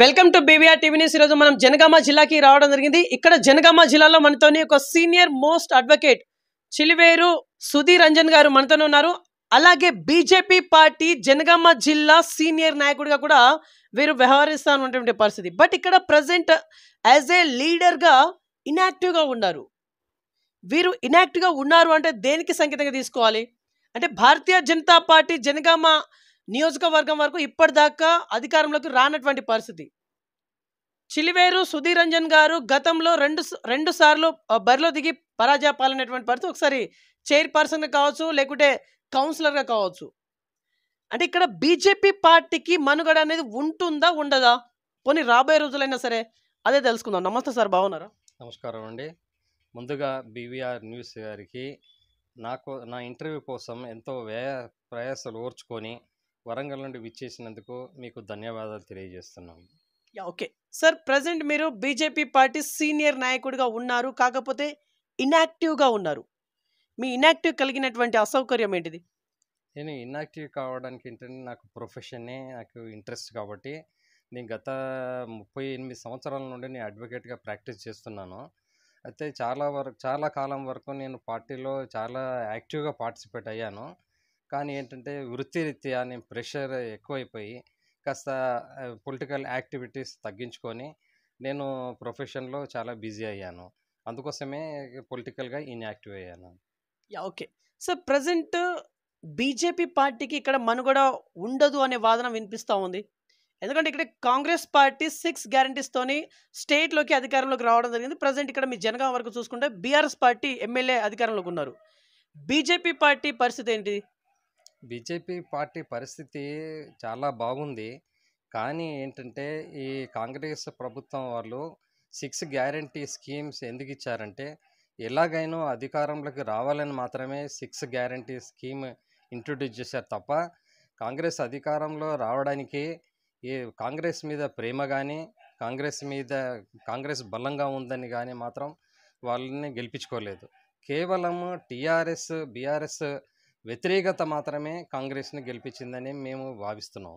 Welcome to BVR TV news. ఈరోజు మనం జనగామ జిల్లాకి రావడం జరిగింది. ఇక్కడ జనగామ జిల్లాలో మనతోని ఒక senior most advocate Chiliveru Sudheer Ranjan గారు మనతోనే ఉన్నారు. అలాగే బీజేపీ పార్టీ జనగామ జిల్లా సీనియర్ నాయకుడిగా కూడా వీరు వ్యవహరిస్తా ఉన్నటువంటి పరిస్థితి. బట్ ఇక్కడ ప్రజెంట్ యాజ్ ఏ లీడర్గా ఇన్యాక్టివ్గా ఉన్నారు. వీరు ఇన్యాక్టివ్గా ఉన్నారు అంటే దేనికి సంకేతంగా తీసుకోవాలి అంటే భారతీయ జనతా పార్టీ జనగామ నియోజకవర్గం వరకు ఇప్పటిదాకా అధికారంలోకి రానటువంటి పరిస్థితి. చిలివేరు సుధీర్ రంజన్ గారు గతంలో రెండు సార్లు బరిలో దిగి పరాజయ పాలైనటువంటి పరిస్థితి. ఒకసారి చైర్పర్సన్గా కావచ్చు, లేకుంటే కౌన్సిలర్గా కావచ్చు. అంటే ఇక్కడ బీజేపీ పార్టీకి మనుగడ అనేది ఉంటుందా ఉండదా, పోనీ రాబోయే రోజులైనా సరే అదే తెలుసుకుందాం. నమస్తే సార్, బాగున్నారా? నమస్కారం అండి. ముందుగా బీవీఆర్ న్యూస్ గారికి నా ఇంటర్వ్యూ కోసం ఎంతో ప్రయాసాలు ఓర్చుకొని వరంగల్ నుండి విచ్చేసినందుకు మీకు ధన్యవాదాలు తెలియజేస్తున్నాను. ఓకే సార్, ప్రజెంట్ మీరు బీజేపీ పార్టీ సీనియర్ నాయకుడిగా ఉన్నారు, కాకపోతే ఇన్యాక్టివ్గా ఉన్నారు. మీ ఇన్యాక్టివ్ కలిగినటువంటి అసౌకర్యం ఏంటిది? నేను ఇన్యాక్టివ్ కావడానికి ఏంటంటే నాకు ప్రొఫెషనే నాకు ఇంట్రెస్ట్ కాబట్టి నేను గత 38 సంవత్సరాల నుండి నేను అడ్వకేట్గా ప్రాక్టీస్ చేస్తున్నాను. అయితే చాలా కాలం వరకు నేను పార్టీలో చాలా యాక్టివ్గా పార్టిసిపేట్ అయ్యాను. కానీ ఏంటంటే వృత్తిరీత్యా నేను ప్రెషర్ ఎక్కువైపోయి కాస్త పొలిటికల్ యాక్టివిటీస్ తగ్గించుకొని నేను ప్రొఫెషన్లో చాలా బిజీ అయ్యాను. అందుకోసమే పొలిటికల్గా ఇన్యాక్టివ్ అయ్యాను. ఓకే సార్, ప్రజెంట్ బీజేపీ పార్టీకి ఇక్కడ మనుగడ ఉండదు అనే వాదన వినిపిస్తూ ఉంది. ఎందుకంటే ఇక్కడ కాంగ్రెస్ పార్టీ 6 గ్యారంటీస్తోని స్టేట్లోకి అధికారంలోకి రావడం జరిగింది. ప్రజెంట్ ఇక్కడ మీ జనగాం వరకు చూసుకుంటే బీఆర్ఎస్ పార్టీ ఎమ్మెల్యే అధికారంలోకి ఉన్నారు. బీజేపీ పార్టీ పరిస్థితి ఏంటి? బీజేపీ పార్టీ పరిస్థితి చాలా బాగుంది. కానీ ఏంటంటే ఈ కాంగ్రెస్ ప్రభుత్వం వాళ్ళు 6 గ్యారంటీ స్కీమ్స్ ఎందుకు ఇచ్చారంటే ఎలాగైనా అధికారంలోకి రావాలని మాత్రమే 6 గ్యారంటీ స్కీమ్ ఇంట్రొడ్యూస్ చేశారు తప్ప కాంగ్రెస్ అధికారంలో రావడానికి కాంగ్రెస్ మీద ప్రేమ కానీ కాంగ్రెస్ బలంగా ఉందని కానీ మాత్రం వాళ్ళని గెలిపించుకోలేదు. కేవలం టీఆర్ఎస్ బీఆర్ఎస్ వ్యతిరేకత మాత్రమే కాంగ్రెస్ని గెలిపించిందని మేము భావిస్తున్నాం.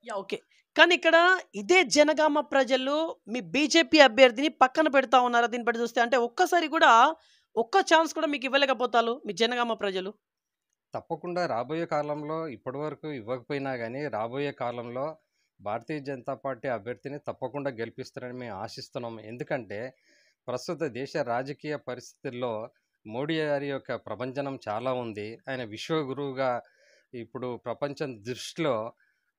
ఓకే, కానీ ఇక్కడ ఇదే జనగామ ప్రజలు మీ బీజేపీ అభ్యర్థిని పక్కన పెడతా ఉన్నారు. దీన్ని బట్టి చూస్తే అంటే ఒక్కసారి కూడా ఒక్క ఛాన్స్ కూడా మీకు ఇవ్వలేకపోతారు మీ జనగామ ప్రజలు. తప్పకుండా రాబోయే కాలంలో ఇప్పటివరకు ఇవ్వకపోయినా కానీ రాబోయే కాలంలో భారతీయ జనతా పార్టీ అభ్యర్థిని తప్పకుండా గెలిపిస్తారని మేము ఆశిస్తున్నాం. ఎందుకంటే ప్రస్తుత దేశ రాజకీయ పరిస్థితుల్లో మోడీ గారి యొక్క ప్రభంజనం చాలా ఉంది. ఆయన విశ్వగురువుగా ఇప్పుడు ప్రపంచం దృష్టిలో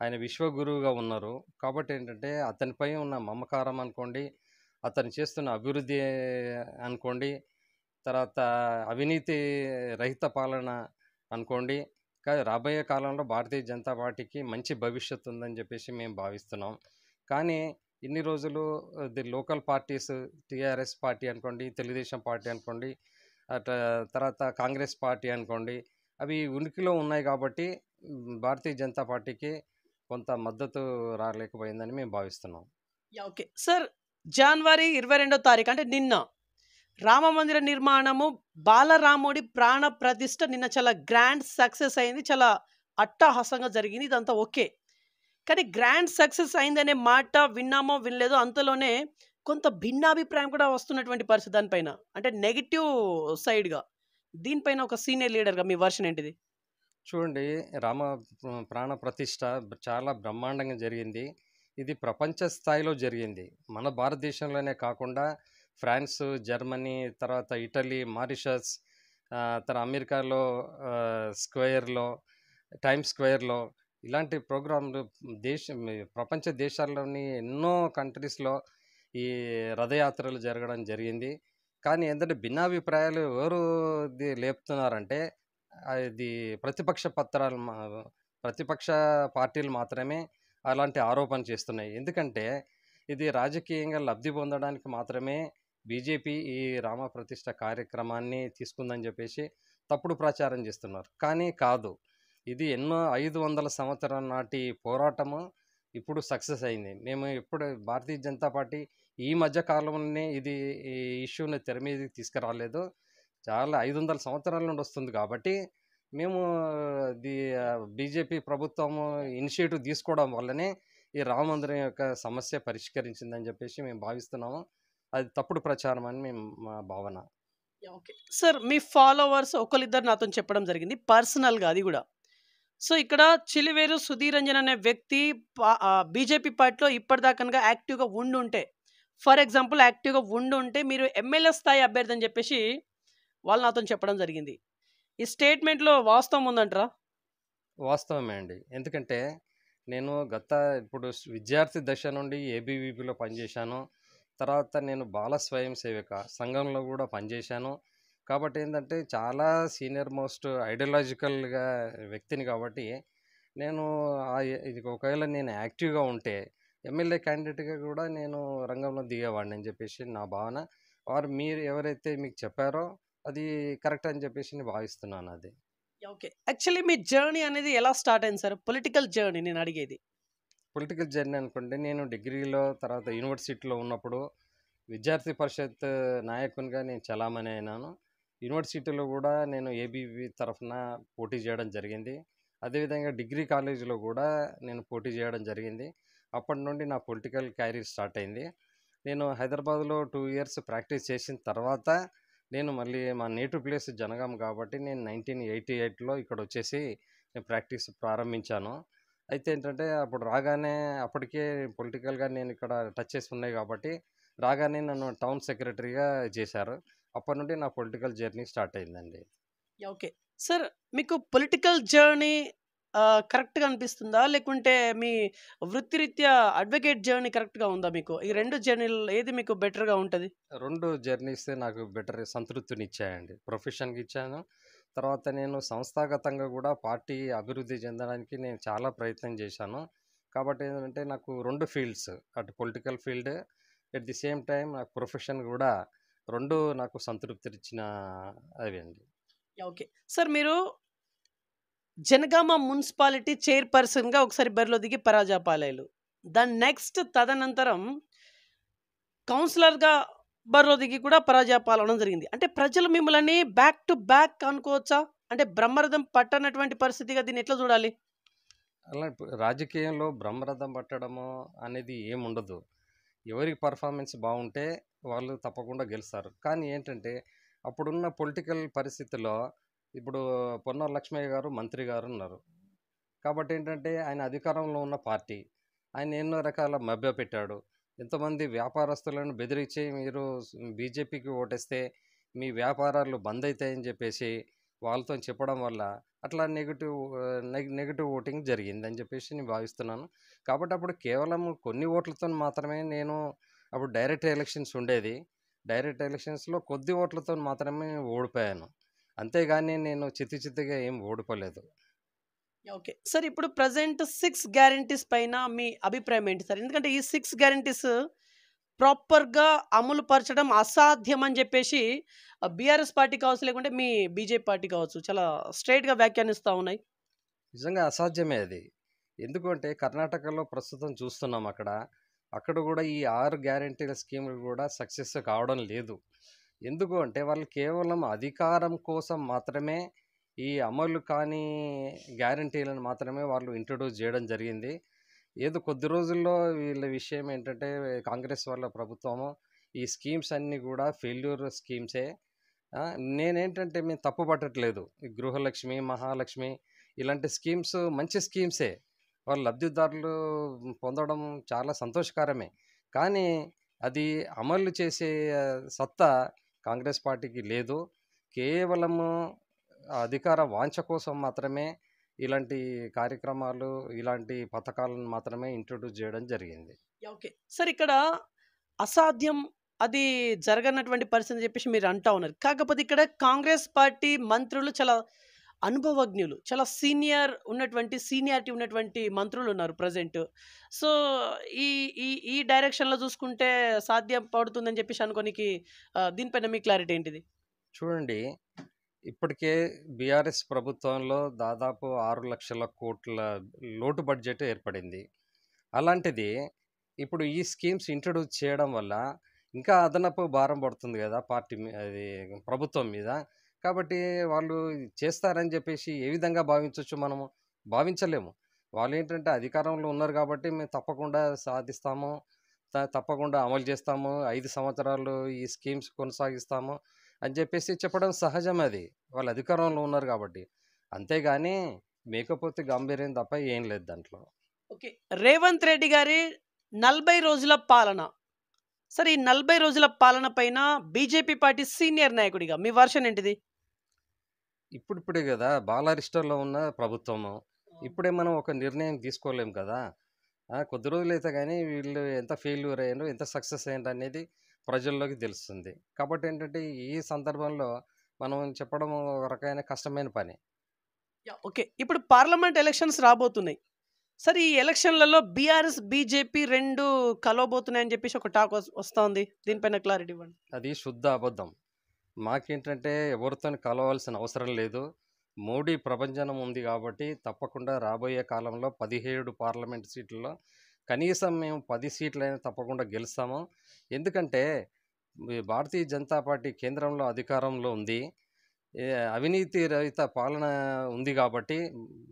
ఆయన విశ్వగురువుగా ఉన్నారు. కాబట్టి ఏంటంటే అతనిపై ఉన్న మమకారం అనుకోండి, అతను చేస్తున్న అభివృద్ధి అనుకోండి, తర్వాత అవినీతి రహిత పాలన అనుకోండి, కానీ రాబోయే కాలంలో భారతీయ జనతా పార్టీకి మంచి భవిష్యత్తు ఉందని చెప్పేసి మేము భావిస్తున్నాం. కానీ ఇన్ని రోజులు లోకల్ పార్టీస్ టీఆర్ఎస్ పార్టీ అనుకోండి, తెలుగుదేశం పార్టీ అనుకోండి, తర్వాత కాంగ్రెస్ పార్టీ అనుకోండి, అవి ఉనికిలో ఉన్నాయి కాబట్టి భారతీయ జనతా పార్టీకి కొంత మద్దతు రాలేకపోయిందని మేము భావిస్తున్నాం. ఓకే సార్, జనవరి 22వ తారీఖు అంటే నిన్న రామ మందిర నిర్మాణము, బాలరాముడి ప్రాణ ప్రతిష్ఠ నిన్న చాలా గ్రాండ్ సక్సెస్ అయింది. చాలా అట్టహాసంగా జరిగింది. ఇదంతా ఓకే, కానీ గ్రాండ్ సక్సెస్ అయిందనే మాట విన్నామో వినలేదో అంతలోనే కొంత భిన్నాభిప్రాయం కూడా వస్తున్నటువంటి పరిస్థితి దానిపైన, అంటే నెగిటివ్ సైడ్గా. దీనిపైన ఒక సీనియర్ లీడర్గా మీ వర్షన్ ఏంటిది? చూడండి, రామ ప్రాణ ప్రతిష్ఠ చాలా బ్రహ్మాండంగా జరిగింది. ఇది ప్రపంచ స్థాయిలో జరిగింది. మన భారతదేశంలోనే కాకుండా ఫ్రాన్స్, జర్మనీ, తర్వాత ఇటలీ, మారిషస్, తర్వాత అమెరికాలో టైమ్స్ స్క్వేర్లో ఇలాంటి ప్రోగ్రాంలు ప్రపంచ దేశాల్లోని ఎన్నో కంట్రీస్లో ఈ రథయాత్రలు జరగడం జరిగింది. కానీ ఏంటంటే భిన్నాభిప్రాయాలు ఎవరు లేపుతున్నారంటే అది ప్రతిపక్ష పార్టీలు మాత్రమే అలాంటి ఆరోపణ చేస్తున్నాయి. ఎందుకంటే ఇది రాజకీయంగా లబ్ధి పొందడానికి మాత్రమే బీజేపీ ఈ రామ ప్రతిష్ఠ కార్యక్రమాన్ని తీసుకుందని చెప్పేసి తప్పుడు ప్రచారం చేస్తున్నారు. కానీ కాదు, ఇది ఎన్నో 500 సంవత్సరాల నాటి పోరాటము ఇప్పుడు సక్సెస్ అయింది. మేము ఇప్పుడు భారతీయ జనతా పార్టీ ఈ మధ్య కాలంలోనే ఈ ఇష్యూని తెర మీదకి తీసుకురాలేదు. చాలా 500 సంవత్సరాల నుండి వస్తుంది కాబట్టి మేము బీజేపీ ప్రభుత్వము ఇనిషియేటివ్ తీసుకోవడం వల్లనే ఈ రామ మందిరం యొక్క సమస్య పరిష్కరించిందని చెప్పేసి మేము భావిస్తున్నాము. అది తప్పుడు ప్రచారం అని మేము మా భావన. ఓకే. సార్ మీ ఫాలోవర్స్ ఒకళ్ళిద్దరు నాతోని చెప్పడం జరిగింది. పర్సనల్‌గా అది గూడా. సో, ఇక్కడ చిలివేరు సుధీర్ రంజన్ అనే వ్యక్తి బీజేపీ పార్టీలో ఇప్పటిదాకనగా యాక్టివ్‌గా ఉండుంటే, ఫర్ ఎగ్జాంపుల్ యాక్టివ్‌గా ఉండుంటే మీరు ఎమ్మెల్యే స్థాయి అభ్యర్థి అని జెప్పేసి వాళ్ళు నాతోని చెప్పడం జరిగింది. ఈ స్టేట్‌మెంట్‌లో వాస్తవం ఉందంటారా? వాస్తవమే అండి. ఎందుకంటే నేను ఇప్పుడు విద్యార్థి దశ నుండి ఏబీవీపీలో పనిచేశాను. తర్వాత నేను బాల స్వయం సేవక సంఘంలో కూడా పనిచేశాను. కాబట్టి ఏందంటే చాలా సీనియర్ మోస్ట్ ఐడియాలజికల్‌గా వ్యక్తిని కాబట్టి నేను ఇది ఒకవేళ నేను యాక్టివ్‌గా ఉంటే ఎమ్మెల్యే క్యాండిడేట్‌గా కూడా నేను రంగంలో దిగేవాడిని అని చెప్పేసి నా భావన. మీరు ఎవరైతే మీకు చెప్పారో అది కరెక్ట్ అని చెప్పేసి నేను భావిస్తున్నాను అది. ఓకే. యాక్చువల్లీ మీ జర్నీ అనేది ఎలా స్టార్ట్ అయింది సార్? పొలిటికల్ జర్నీ నేను అడిగేది. పొలిటికల్ జర్నీ అనుకుంటే నేను డిగ్రీలో తర్వాత యూనివర్సిటీలో ఉన్నప్పుడు విద్యార్థి పరిషత్ నాయకునిగా నేను చలామణి అయినాను. యూనివర్సిటీలో కూడా నేను ఏబీవీ తరఫున పోటీ చేయడం జరిగింది. అదేవిధంగా డిగ్రీ కాలేజీలో కూడా నేను పోటీ చేయడం జరిగింది. అప్పటి నుండి నా పొలిటికల్ క్యారియర్ స్టార్ట్ అయింది. నేను హైదరాబాద్లో 2 ఇయర్స్ ప్రాక్టీస్ చేసిన తర్వాత నేను మళ్ళీ మా నేటివ్ ప్లేస్ జనగాం కాబట్టి నేను 1988లో ఇక్కడ వచ్చేసి నేను ప్రాక్టీస్ ప్రారంభించాను. అయితే ఏంటంటే అప్పుడు రాగానే అప్పటికే పొలిటికల్‌గా నేను ఇక్కడ టచెస్ ఉన్నాయి కాబట్టి రాగానే నన్ను టౌన్ సెక్రటరీగా చేశారు. అప్పటి నుండి నా పొలిటికల్ జర్నీ స్టార్ట్ అయిందండి. ఓకే. సార్ మీకు పొలిటికల్ జర్నీ కరెక్ట్‌గా అనిపిస్తుందా? లేకుంటే మీ వృత్తిరీత్యా అడ్వకేట్ జర్నీ కరెక్ట్‌గా ఉందా మీకు? ఈ 2 జర్నీలలో ఏది మీకు బెటర్‌గా ఉంటది? 2 జర్నీస్ నాకు బెటర్ సంతృప్తినిచ్చాయండి. ప్రొఫెషన్‌గా ఇచ్చాను. తర్వాత నేను సంస్థాగతంగా కూడా పార్టీ అభివృద్ధి చెందడానికి నేను చాలా ప్రయత్నం చేశాను. కాబట్టి ఏంటంటే నాకు 2 ఫీల్డ్స్ అటు political field at the same time నాకు ప్రొఫెషన్ కూడా 2 నాకు సంతృప్తినిచ్చిన అవి అండి. ఓకే. సార్ మీరు జనగామ మున్సిపాలిటీ చైర్‌పర్సన్‌గా ఒకసారి బరిలో దిగి పరాజయ పాలయ్యారు. దాని నెక్స్ట్ తదనంతరం కౌన్సిలర్‌గా బరిలో దిగి కూడా పరాజయ పాలవడం జరిగింది. అంటే ప్రజలు మిమ్మల్ని బ్యాక్ టు బ్యాక్ అనుకోవచ్చా? అంటే బ్రహ్మరథం పట్టనటువంటి పరిస్థితిగా దీన్ని ఎట్లా చూడాలి? అలా రాజకీయంలో బ్రహ్మరథం పట్టడము అనేది ఏముండదు. ఎవరి పర్ఫార్మెన్స్ బాగుంటే వాళ్ళు తప్పకుండా గెలుస్తారు. కానీ ఏంటంటే అప్పుడున్న పొలిటికల్ పరిస్థితుల్లో ఇప్పుడు పొన్నాల లక్ష్మయ్య గారు మంత్రి గారు ఉన్నారు. కాబట్టి ఏంటంటే ఆయన అధికారంలో ఉన్న పార్టీ. ఆయన ఎన్నో రకాల మభ్యపెట్టాడు. ఎంతోమంది వ్యాపారస్తులను బెదిరించి మీరు బీజేపీకి ఓటేస్తే మీ వ్యాపారాలు బంద్ అయితాయని చెప్పేసి వాళ్ళతోని చెప్పడం వల్ల అట్లా నెగెటివ్ ఓటింగ్ జరిగిందని చెప్పేసి నేను భావిస్తున్నాను. కాబట్టి అప్పుడు కేవలం కొన్ని ఓట్లతోని మాత్రమే నేను అప్పుడు డైరెక్ట్ ఎలక్షన్స్ ఉండేది. డైరెక్ట్ ఎలక్షన్స్‌లో కొద్ది ఓట్లతోని మాత్రమే ఓడిపోయాను. అంతేగాని నేను చిత్తుగా ఏం ఓడిపోలేదు. ఓకే. సార్ ఇప్పుడు ప్రెజెంట్ 6 గ్యారంటీస్ పైన మీ అభిప్రాయం ఏంటి సార్? ఎందుకంటే ఈ 6 గ్యారంటీస్ ప్రాపర్‌గా అమలు పరచడం అసాధ్యం అని చెప్పేసి బీఆర్ఎస్ పార్టీ కావచ్చు, లేకుంటే మీ బీజేపీ పార్టీ కావచ్చు, చాలా స్ట్రెయిట్‌గా వ్యాఖ్యానిస్తా ఉన్నాయి. నిజంగా అసాధ్యమే అది. ఎందుకు అంటే కర్ణాటకలో ప్రస్తుతం చూస్తున్నాం అక్కడ. అక్కడ గూడా ఈ 6 గ్యారంటీల స్కీములు గూడా సక్సెస్ కావడం లేదు. ఎందుకు అంటే వాళ్ళు కేవలం అధికారం కోసం మాత్రమే ఈ అమలు కాని గ్యారంటీలను మాత్రమే వాళ్ళు ఇంట్రొడ్యూస్ జేయడం జరిగింది. ఏదో కొద్ది రోజుల్లో వీళ్ళ విషయం ఏంటంటే కాంగ్రెస్ వాళ్ళ ప్రభుత్వము ఈ స్కీమ్స్ అన్నీ గూడా ఫెయిల్యూర్ స్కీమ్సే. నేనేంటంటే మేము తప్పు పట్టట్లేదు. ఈ గృహలక్ష్మి, మహాలక్ష్మి ఇలాంటి స్కీమ్స్ మంచి స్కీమ్సే. వాళ్ళు లబ్ధిదారులు పొందడం చాలా సంతోషకరమే. కానీ అది అమలు చేసే సత్తా కాంగ్రెస్ పార్టీకి లేదు. కేవలము అధికార వాంఛ కోసం మాత్రమే ఇలాంటి కార్యక్రమాలు, ఇలాంటి పథకాలను మాత్రమే ఇంట్రొడ్యూస్ జేయడం జరిగింది. ఓకే. సార్ ఇక్కడ అసాధ్యం అది జరగనటువంటి పరిస్థితి అని చెప్పేసి మీరు అంటా ఉన్నారు. కాకపోతే ఇక్కడ కాంగ్రెస్ పార్టీ మంత్రులు చాలా అనుభవజ్ఞులు. చాలా సీనియారిటీ ఉన్నటువంటి మంత్రులున్నారు ప్రెజెంట్. సో, ఈ ఈ ఈ డైరెక్షన్‌లో చూసుకుంటే సాధ్యం పడుతుందని చెప్పేసి అనుకోనికి దీనిపైన మీ క్లారిటీ ఏంటిది? చూడండి, ఇప్పటికే బీఆర్ఎస్ ప్రభుత్వంలో దాదాపు 6,00,000 కోట్ల లోటు బడ్జెట్ ఏర్పడింది. అలాంటిది ఇప్పుడు ఈ స్కీమ్స్ ఇంట్రొడ్యూస్ చేయడం వల్ల ఇంకా అదనపు భారం పడుతుంది గదా! అది ప్రభుత్వం మీద. కాబట్టి వాళ్ళు చేస్తారని జెప్పేసి ఏ విధంగా భావించొచ్చు మనము? భావించలేము. వాళ్ళేంటంటే అధికారంలో ఉన్నారు కాబట్టి మేము తప్పకుండా సాధిస్తాము. తప్పకుండా అమలు చేస్తాము. 5 సంవత్సరాలు ఈ స్కీమ్స్ కొనసాగిస్తాము అని చెప్పేసి చెప్పడం సహజం అది. వాళ్ళు అధికారంలో ఉన్నారు కాబట్టి. అంతేగాని మేకపోతు గాంభీర్యం తప్ప ఏం లేదు దాంట్లో. ఓకే. రేవంత్ రెడ్డి గారి 40 రోజుల పాలన. సరే ఈ 40 రోజుల పాలన పైన బీజేపీ పార్టీ సీనియర్ నాయకుడిగా మీ వర్షన్ ఏంటిది? ఇప్పుడిప్పుడే గదా! బాలారిస్టంలో ఉన్న ప్రభుత్వము. ఇప్పుడే మనం ఒక నిర్ణయం తీసుకోలేం కదా! కొద్ది రోజులైతే గానీ వీళ్ళు ఎంత ఫెయిల్యూర్ అయ్యారో, ఎంత సక్సెస్ అయ్యారనేది ప్రజల్లోకి తెలుస్తుంది. కాబట్టి ఏంటంటే, ఈ సందర్భంలో మనం చెప్పడం ఒక రకమైన కష్టమైన పని. ఓకే. ఇప్పుడు పార్లమెంట్ ఎలక్షన్స్ రాబోతున్నాయి. సరే ఈ ఎలక్షన్‌లలో బీఆర్ఎస్, బీజేపీ 2 కలవబోతున్నాయని చెప్పేసి ఒక టాక్ వస్తోంది. దీనిపైన క్లారిటీ ఇవ్వండి. అది శుద్ధ అబద్ధం. మాకేంటంటే ఎవరితోని కలవాల్సిన అవసరం లేదు. మోడీ ప్రభంజనం ఉంది గాబట్టి తప్పకుండా రాబోయే కాలంలో 17 పార్లమెంట్ సీట్లలో కనీసం మేము 10 సీట్లైనా తప్పకుండా గెలుస్తాము. ఎందుకంటే భారతీయ జనతా పార్టీ కేంద్రంలో అధికారంలో ఉంది. ఏ అవినీతి రహిత పాలన ఉంది గాబట్టి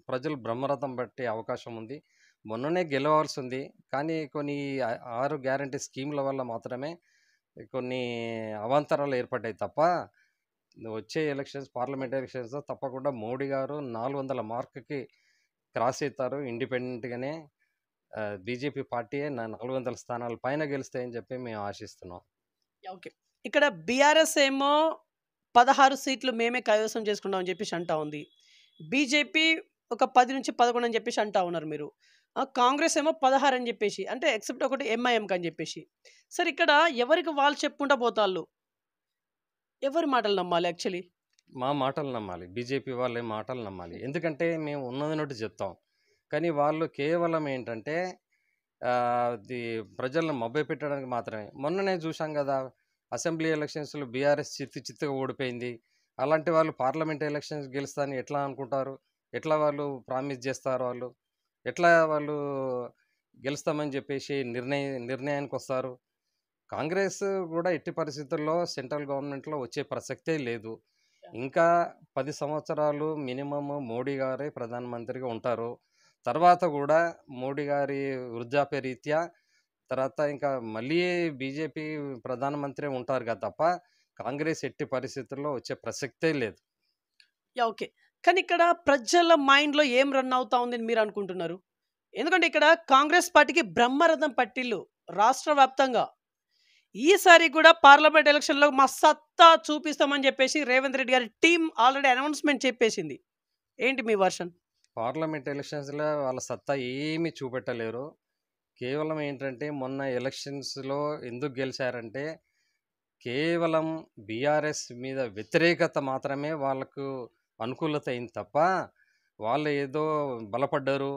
ప్రజలు బ్రహ్మరథం పట్టే అవకాశం ఉంది. మొన్ననే గెలవాల్సింది. కానీ కొన్ని 6 గ్యారంటీ స్కీమ్‌ల వల్ల మాత్రమే కొన్ని అవాంతరాలు ఏర్పడ్డాయి తప్ప, వచ్చే ఎలక్షన్స్ పార్లమెంట్ ఎలక్షన్స్‌లో తప్పకుండా మోడీ గారు 400 మార్క్‌కి క్రాస్ అయితారు. ఇండిపెండెంట్‌గానే బీజేపీ పార్టీయే 400 స్థానాల పైన గెలుస్తాయని చెప్పి మేము ఆశిస్తున్నాం. ఓకే. ఇక్కడ బీఆర్ఎస్ ఏమో 16 సీట్లు మేమే కైవసం చేసుకున్నాం అని చెప్పేసి అంటా ఉంది. బీజేపీ ఒక 10-11 అని చెప్పేసి అంటా ఉన్నారు మీరు. కాంగ్రెస్ ఏమో 16 అని చెప్పేసి అంటే ఎక్సెప్ట్ ఒకటి ఎంఐఎంకి అని చెప్పేసి. సరే ఇక్కడ ఎవరికి వాళ్ళు చెప్పుకుంటా పోతాళ్ళు. ఎవరి మాటలు నమ్మాలి యాక్చువల్లీ? మా మాటలు నమ్మాలి. బీజేపీ వాళ్ళ మాటలు నమ్మాలి. ఎందుకంటే మేము ఉన్నదన్నట్టు చెప్తాం. కానీ వాళ్ళు కేవలం ఏంటంటే ది ప్రజలను మభ్యపెట్టడానికి మాత్రమే. మొన్ననే చూశాం గదా! అసెంబ్లీ ఎలక్షన్స్‌లో బీఆర్ఎస్ చిత్తుగా ఓడిపోయింది. అలాంటి వాళ్ళు పార్లమెంట్ ఎలక్షన్స్ గెలుస్తారని ఎట్లా అనుకుంటారు? ఎట్లా వాళ్ళు ప్రామిస్ జేస్తారు వాళ్ళు? ఎట్లా వాళ్ళు గెలుస్తామని జెప్పేసి నిర్ణయానికొస్తారు? కాంగ్రెస్ గూడా ఎట్టి పరిస్థితుల్లో సెంట్రల్ గవర్నమెంట్‌లో వచ్చే ప్రసక్తే లేదు. ఇంకా 10 సంవత్సరాలు మినిమమ్ మోడీ గారే ప్రధానమంత్రిగా ఉంటారు. తర్వాత గూడా మోడీ గారి వృద్ధాప్య రీత్యా తర్వాత ఇంకా మళ్ళీ బీజేపీ ప్రధానమంత్రే ఉంటారు కదా తప్ప, కాంగ్రెస్ ఎట్టి పరిస్థితుల్లో వచ్చే ప్రసక్తే లేదు. ఓకే. కానీ ఇక్కడ ప్రజల మైండ్‌లో ఏం రన్ అవుతా ఉందని మీరు అనుకుంటున్నారు? ఎందుకంటే ఇక్కడ కాంగ్రెస్ పార్టీకి బ్రహ్మరథం పట్టిల్లు రాష్ట్ర వ్యాప్తంగా. ఈసారి కూడా పార్లమెంట్ ఎలక్షన్‌లో మా సత్తా చూపిస్తామని చెప్పేసి రేవంత్ రెడ్డి గారి టీమ్ ఆల్రెడీ అనౌన్స్‌మెంట్ చెప్పేసింది. ఏంటి మీ వర్షన్? పార్లమెంట్ ఎలక్షన్స్‌లో వాళ్ళ సత్తా ఏమీ చూపెట్టలేరు. కేవలం ఏంటంటే మొన్న ఎలక్షన్స్‌లో ఎందుకు గెలిచారంటే, కేవలం బీఆర్ఎస్ మీద వ్యతిరేకత మాత్రమే వాళ్ళకు అనుకూలత అయింది తప్ప, వాళ్ళు ఏదో బలపడ్డారు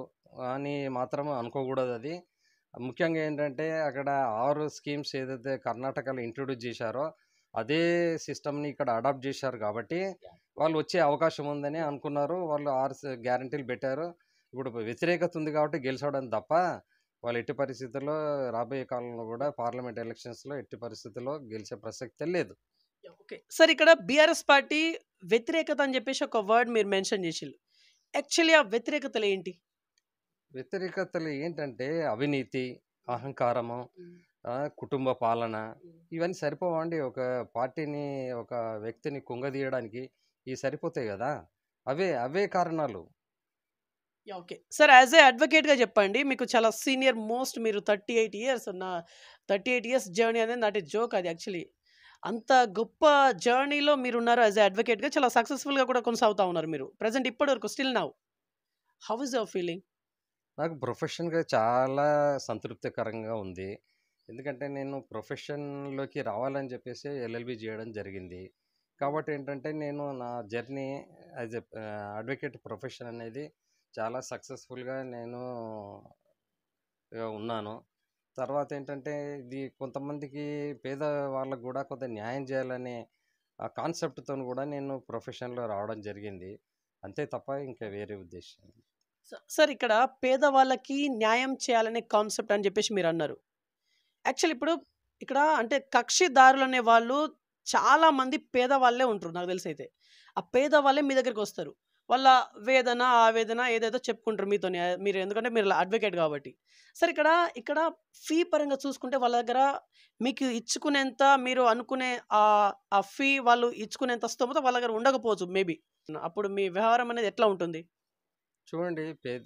అని మాత్రం అనుకోకూడదది. ముఖ్యంగా ఏంటంటే అక్కడ 6 స్కీమ్స్ ఏదైతే కర్ణాటకలో ఇంట్రొడ్యూస్ చేశారో, అదే సిస్టమ్‌ని ఇక్కడ అడాప్ట్ చేశారు కాబట్టి, వాళ్ళు వచ్చే అవకాశం ఉందని అనుకున్నారు. వాళ్ళు 6 గ్యారంటీలు పెట్టారు. ఇప్పుడు వ్యతిరేకత ఉంది కాబట్టి గెలిచడం తప్ప, వాళ్ళు ఎట్టి పరిస్థితుల్లో రాబోయే కాలంలో కూడా పార్లమెంట్ ఎలక్షన్స్‌లో ఎట్టి పరిస్థితుల్లో గెలిచే ప్రసక్తే లేదు. ఓకే. సార్ ఇక్కడ బీఆర్ఎస్ పార్టీ వ్యతిరేకత అని చెప్పేసి ఒక వర్డ్ మీరు మెన్షన్ చేసిల్లు. యాక్చువల్లీ ఆ వ్యతిరేకతలు ఏంటి? వ్యతిరేకతలు ఏంటంటే అవినీతి, అహంకారము, కుటుంబ పాలన ఇవన్నీ సరిపోవండి. ఒక పార్టీని, ఒక వ్యక్తిని కుంగదీయడానికి ఇవి సరిపోతాయి గదా! అవే కారణాలు. ఓకే. సార్ యాజ్ ఏ అడ్వకేట్‌గా చెప్పండి. మీకు చాలా సీనియర్ మోస్ట్ మీరు 38 ఇయర్స్ 38 ఇయర్స్ జర్నీ అనేది నాట్ ఏ జోక్ అది యాక్చువల్లీ. అంత గొప్ప జర్నీలో మీరున్నారు యాజ్ ఏ అడ్వకేట్‌గా చాలా సక్సెస్‌ఫుల్‌గా కూడా కొనసాగుతా ఉన్నారు మీరు. ప్రెజెంట్ ఇప్పటి వరకు still now. How is your feeling? నాకు ప్రొఫెషన్‌గా చాలా సంతృప్తికరంగా ఉంది. ఎందుకంటే నేను ప్రొఫెషన్‌లోకి రావాలని చెప్పేసి ఎల్ఎల్బీ చేయడం జరిగింది. కాబట్టి ఏంటంటే నేను నా journey as a advocate profession అనేది చాలా సక్సెస్‌ఫుల్‌గా నేను ఉన్నాను. తర్వాత ఏంటంటే ఇది కొంతమందికి పేద వాళ్ళకి గూడా కొంత న్యాయం చేయాలనే ఆ కాన్సెప్ట్‌తోని గూడా నేను ప్రొఫెషన్‌లో రావడం జరిగింది. అంతే తప్ప ఇంకా వేరే ఉద్దేశ్యం లేదు. సార్ ఇక్కడ పేదవాళ్ళకి న్యాయం చేయాలనే కాన్సెప్ట్ అని చెప్పేసి మీరన్నారు. యాక్చువల్లీ ఇప్పుడు ఇక్కడ అంటే కక్షిదారులనే వాళ్ళు చాలామంది పేదవాళ్ళే ఉంటారు నాకు తెలిసైతే. ఆ పేదవాళ్ళే మీ దగ్గరికి వస్తారు. వాళ్ళ వేదన, ఆవేదన ఏదేదో చెప్పుకుంటారు మీతోని. మీరు ఎందుకంటే మీరు అడ్వకేట్ కాబట్టి. సరే ఇక్కడ, ఇక్కడ ఫీ పరంగా చూసుకుంటే వాళ్ళ దగ్గర మీకు ఇచ్చుకునేంత మీరు అనుకునే ఆ ఫీ వాళ్ళు ఇచ్చుకునేంత స్తోమత వాళ్ళ దగ్గర ఉండకపోవచ్చు మేబీ. అప్పుడు మీ వ్యవహారం అనేది ఎట్లా ఉంటుంది? చూడండి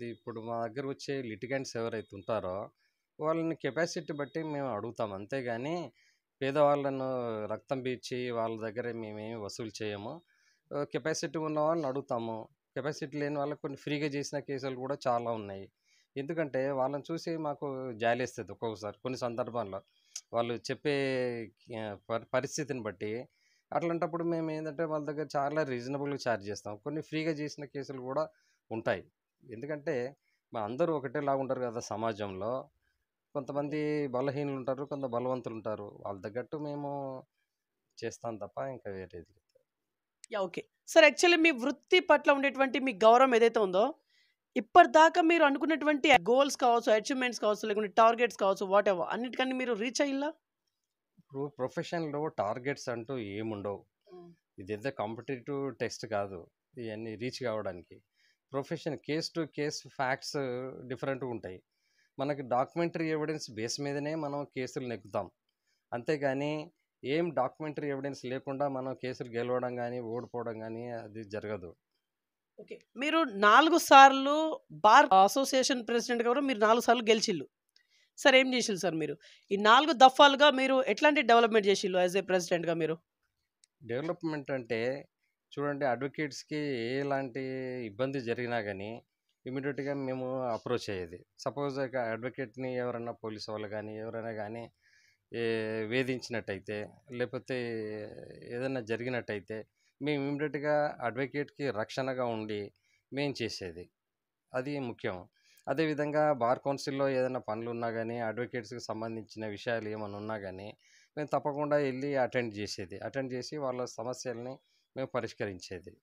ఇప్పుడు మా దగ్గర వచ్చే లిటిగెంట్స్ ఎవరైతే ఉంటారో వాళ్ళని కెపాసిటీ బట్టి మేము అడుగుతాం. అంతేగాని పేదవాళ్ళను రక్తం పీల్చి వాళ్ళ దగ్గర మేమేమి వసూలు చేయము. కెపాసిటీ ఉన్న వాళ్ళని అడుగుతాము. కెపాసిటీ లేని వాళ్ళకి కొన్ని ఫ్రీగా చేసిన కేసులు కూడా చాలా ఉన్నాయి. ఎందుకంటే వాళ్ళని చూసి మాకు జాలేస్తుంది ఒక్కొక్కసారి కొన్ని సందర్భాల్లో. వాళ్ళు చెప్పే పరిస్థితిని బట్టి. అట్లాంటప్పుడు మేము ఏంటంటే వాళ్ళ దగ్గర చాలా రీజనబుల్గా ఛార్జ్ చేస్తాం. కొన్ని ఫ్రీగా చేసిన కేసులు కూడా ఉంటాయి. ఎందుకంటే అందరూ ఒకటేలాగా ఉంటారు కదా సమాజంలో. కొంతమంది బలహీనులు ఉంటారు, కొంత బలవంతులు ఉంటారు. వాళ్ళ తగ్గట్టు మేము చేస్తాం తప్ప ఇంకా వేరేది లేదు. యాహ్! ఓకే. సార్ యాక్చువల్లీ మీ వృత్తి పట్ల ఉండేటువంటి మీ గౌరవం ఏదైతే ఉందో, ఇప్పటిదాకా మీరు అనుకున్నటువంటి గోల్స్ కావచ్చు, అచీవ్‌మెంట్స్ కావచ్చు, లేకుంటే టార్గెట్స్ కావచ్చు, వాటెవర్ అన్నిటికన్నా మీరు రీచ్ అయ్యిల్లా? ఇప్పుడు ప్రొఫెషన్‌లో టార్గెట్స్ అంటూ ఏముండవు. ఇదేదో కాంపిటీటివ్ టెస్ట్ కాదు ఇవన్నీ రీచ్ కావడానికి. Profession case to case facts డిఫరెంట్‌గా ఉంటాయి. మనకి డాక్యుమెంటరీ ఎవిడెన్స్ బేస్ మీదనే మనం కేసులు నెగ్గుతాం. అంతేగాని ఏం డాక్యుమెంటరీ ఎవిడెన్స్ లేకుండా మనం కేసులు గెలవడం గానీ, ఓడిపోవడం గానీ అది జరగదు. ఓకే. మీరు 4 సార్లు బార్ అసోసియేషన్ ప్రెసిడెంట్‌గా కూడా మీరు 4 సార్లు గెలిచిల్లు. సార్ ఏం చేసిల్లు సార్ మీరు? ఈ 4 దఫాలుగా మీరు ఎట్లాంటి డెవలప్‌మెంట్ చేసిల్లు యాస్ ఎ ప్రెసిడెంట్‌గా మీరు? డెవలప్‌మెంట్ అంటే చూడండి అడ్వకేట్స్‌కి ఎలాంటి ఇబ్బంది జరిగినా గానీ ఇమ్మీడియేట్‌గా మేము అప్రోచ్ అయ్యేది. సపోజ్ అడ్వకేట్‌ని ఎవరన్నా పోలీసు వాళ్ళు గానీ, ఎవరైనా గానీ వేధించినట్టయితే, లేపోతే ఏదన్నా జరిగినట్టయితే మేము ఇమ్మీడియేట్‌గా అడ్వకేట్‌కి రక్షణగా ఉండి మేము చేసేది. అది ముఖ్యం. అదేవిధంగా బార్ కౌన్సిల్‌లో ఏదైనా పనులున్నా గానీ, అడ్వకేట్స్‌కి సంబంధించిన విషయాలు ఏమన్నా ఉన్నా గానీ, మేము తప్పకుండా ఎళ్లి అటెండ్ చేసేది. అటెండ్ చేసి వాళ్ళ సమస్యల్ని మేము పరిష్కరించేది.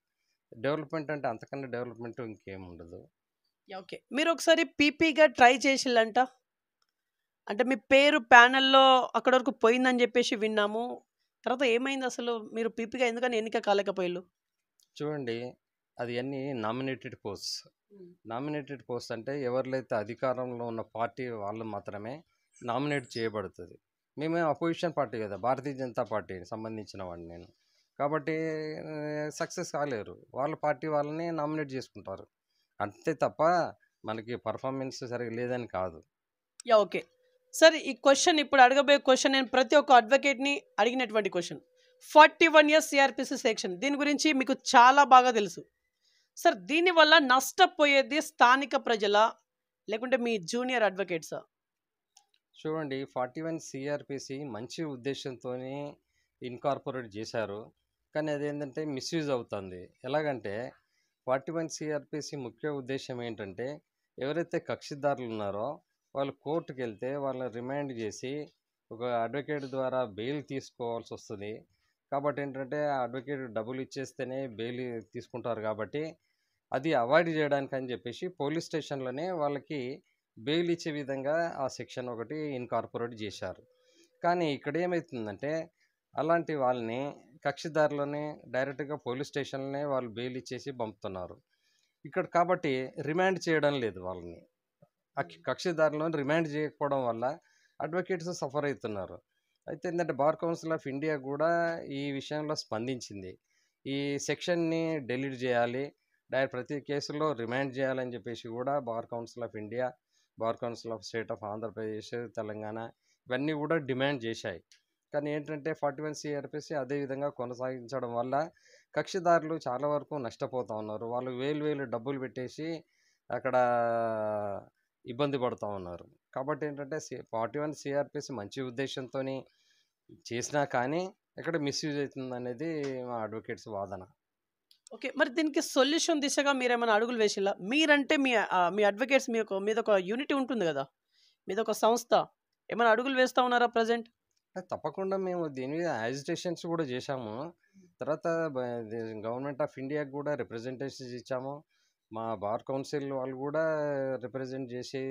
డెవలప్‌మెంట్ అంటే అంతకన్నా డెవలప్‌మెంట్ ఇంకేముండదు. యాహ్! ఓకే. మీరొకసారి పీపీగా ట్రై చేసిల్లంట? అంటే మీ పేరు ప్యానెల్‌లో అక్కడి వరకు పోయిందని జెప్పేసి విన్నాము. తర్వాత ఏమైందసలు? మీరు పీపీగా ఎందుకని ఎన్నిక కాలేకపోయిల్లు? చూడండి అది అన్నీ నామినేటెడ్ పోస్ట్స్. హ్మ్. నామినేటెడ్ పోస్ట్ అంటే ఎవరిలైతే అధికారంలో ఉన్న పార్టీ వాళ్ళు మాత్రమే నామినేట్ చేయబడుతుంది. మేమేం అపోజిషన్ పార్టీ కదా, భారతీయ జనతా పార్టీకి సంబంధించిన వాడిని నేను. కాబట్టి సక్సెస్ కాలేరు. వాళ్ళ పార్టీ వాళ్ళని నామినేట్ చేసుకుంటారు. అంతే తప్ప మనకి పర్ఫార్మెన్స్ సరిగ్గా లేదని కాదు. యాహ్! ఓకే. సార్ ఈ క్వెషన్ ఇప్పుడు అడగబోయే క్వెషన్ నేను ప్రతి ఒక్క అడ్వకేట్‌ని అడిగినటువంటి క్వెషన్. 41 ఇయర్స్ సీఆర్‌పీసీ సెక్షన్ దీని గురించి మీకు చాలా బాగా తెలుసు. సార్ దీనివల్ల నష్టపోయేది స్థానిక ప్రజలా? లేకుంటే మీ జూనియర్ అడ్వకేట్సా? చూడండి 41 సిఆర్పిసి మంచి ఉద్దేశంతోనే ఇన్కార్పొరేట్ చేశారు. కానీ అదేంటంటే మిస్యూజ్ అవుతుంది. ఎలాగంటే 41 సిఆర్పిసి ముఖ్య ఉద్దేశం ఏంటంటే ఎవరైతే కక్షిదారులు ఉన్నారో వాళ్ళు కోర్టుకెళ్తే వాళ్ళని రిమాండ్ చేసి ఒక అడ్వకేట్ ద్వారా బెయిల్ తీసుకోవాల్సి వస్తుంది. కాబట్టి ఏంటంటే ఆ అడ్వకేట్ డబ్బులు ఇచ్చేస్తేనే బెయిల్ తీసుకుంటారు కాబట్టి అది అవాయిడ్ చేయడానికి అని చెప్పేసి పోలీస్ స్టేషన్లోనే వాళ్ళకి బెయిల్ ఇచ్చే విధంగా ఆ సెక్షన్ ఒకటి ఇన్కార్పొరేట్ చేశారు. కానీ ఇక్కడ ఏమవుతుందంటే అలాంటి వాళ్ళని కక్షిదారులని డైరెక్ట్గా పోలీస్ స్టేషన్లోనే వాళ్ళు బెయిల్ ఇచ్చేసి పంపుతున్నారు. ఇక్కడ కాబట్టి రిమాండ్ చేయడం లేదు వాళ్ళని. ఆ కక్షిదారులను రిమాండ్ చేయకపోవడం వల్ల అడ్వకేట్స్ సఫర్ అవుతున్నారు. అయితే ఏంటంటే బార్ కౌన్సిల్ ఆఫ్ ఇండియా కూడా ఈ విషయంలో స్పందించింది. ఈ సెక్షన్ని డిలీట్ చేయాలి, ప్రతి కేసులో రిమాండ్ చేయాలని చెప్పేసి కూడా bar council of India, bar council of state of Andhra Pradesh, Telangana ఇవన్నీ కూడా డిమాండ్ చేశాయి. కానీ ఏంటంటే 41 సిఆర్పిసి అదే విధంగా కొనసాగించడం వల్ల కక్షిదారులు చాలా వరకు నష్టపోతూ ఉన్నారు. వాళ్ళు వేలు డబ్బులు పెట్టేసి అక్కడ ఇబ్బంది పడుతూ ఉన్నారు. కాబట్టి ఏంటంటే 41 సిఆర్పిసి మంచి ఉద్దేశంతోని చేసినా కానీ ఎక్కడ మిస్యూజ్ అవుతుందనేది మా అడ్వకేట్స్ వాదన. ఓకే. మరి దీనికి సొల్యూషన్ దిశగా మీరేమైనా అడుగులు వేసిల్లా? మీరంటే మీ అడ్వకేట్స్ మీదొక యూనిటీ ఉంటుంది గదా! మీదొక సంస్థ. ఏమైనా అడుగులు వేస్తా ఉన్నారా ప్రెజెంట్? తప్పకుండా మేము దీని మీద యాజిటేషన్స్ కూడా చేశాము. తర్వాత గవర్నమెంట్ ఆఫ్ ఇండియాకి కూడా రిప్రజెంటేషన్స్ ఇచ్చాము. మా బార్ కౌన్సిల్ వాళ్ళు కూడా రిప్రజెంట్ చేసి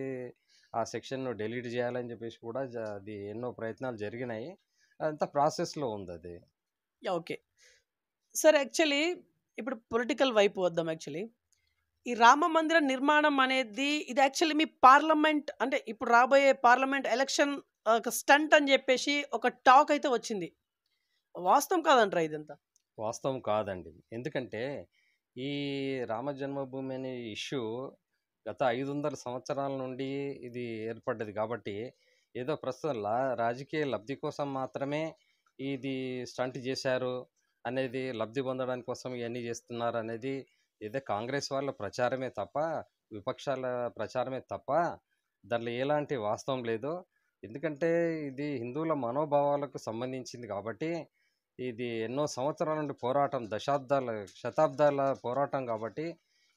ఆ సెక్షన్‌ను డిలీట్ చేయాలని చెప్పేసి కూడా అది ఎన్నో ప్రయత్నాలు జరిగినాయి. అదంతా ప్రాసెస్‌లో ఉందది. యాహ్! ఓకే. సార్ యాక్చువల్లీ ఇప్పుడు పొలిటికల్ వైపు వద్దాం యాక్చువల్లీ. ఈ రామ మందిర నిర్మాణం అనేది ఇది యాక్చువల్లీ మీ పార్లమెంట్ అంటే ఇప్పుడు రాబోయే పార్లమెంట్ ఎలక్షన్ ఒక స్టంట్ అని చెప్పేసి ఒక టాక్ అయితే వచ్చింది. వాస్తవం కాదంటారా ఇదంతా? వాస్తవం కాదండి. ఎందుకంటే ఈ రామ జన్మభూమి అనే ఇష్యూ గత 500 సంవత్సరాల నుండి ఇది ఏర్పడ్డది కాబట్టి ఏదో ప్రస్తుతం రాజకీయ లబ్ధి కోసం మాత్రమే ఇది స్టంట్ చేశారు అనేది, లబ్ధి పొందడానికి కోసం ఇవన్నీ చేస్తున్నారు అనేది ఏదో కాంగ్రెస్ వాళ్ళ ప్రచారమే తప్ప, విపక్షాల ప్రచారమే తప్ప దాంట్లో ఎలాంటి వాస్తవం లేదు. ఎందుకంటే ఇది హిందువుల మనోభావాలకు సంబంధించింది కాబట్టి, ఇది ఎన్నో సంవత్సరాల నుండి పోరాటం, శతాబ్దాల పోరాటం కాబట్టి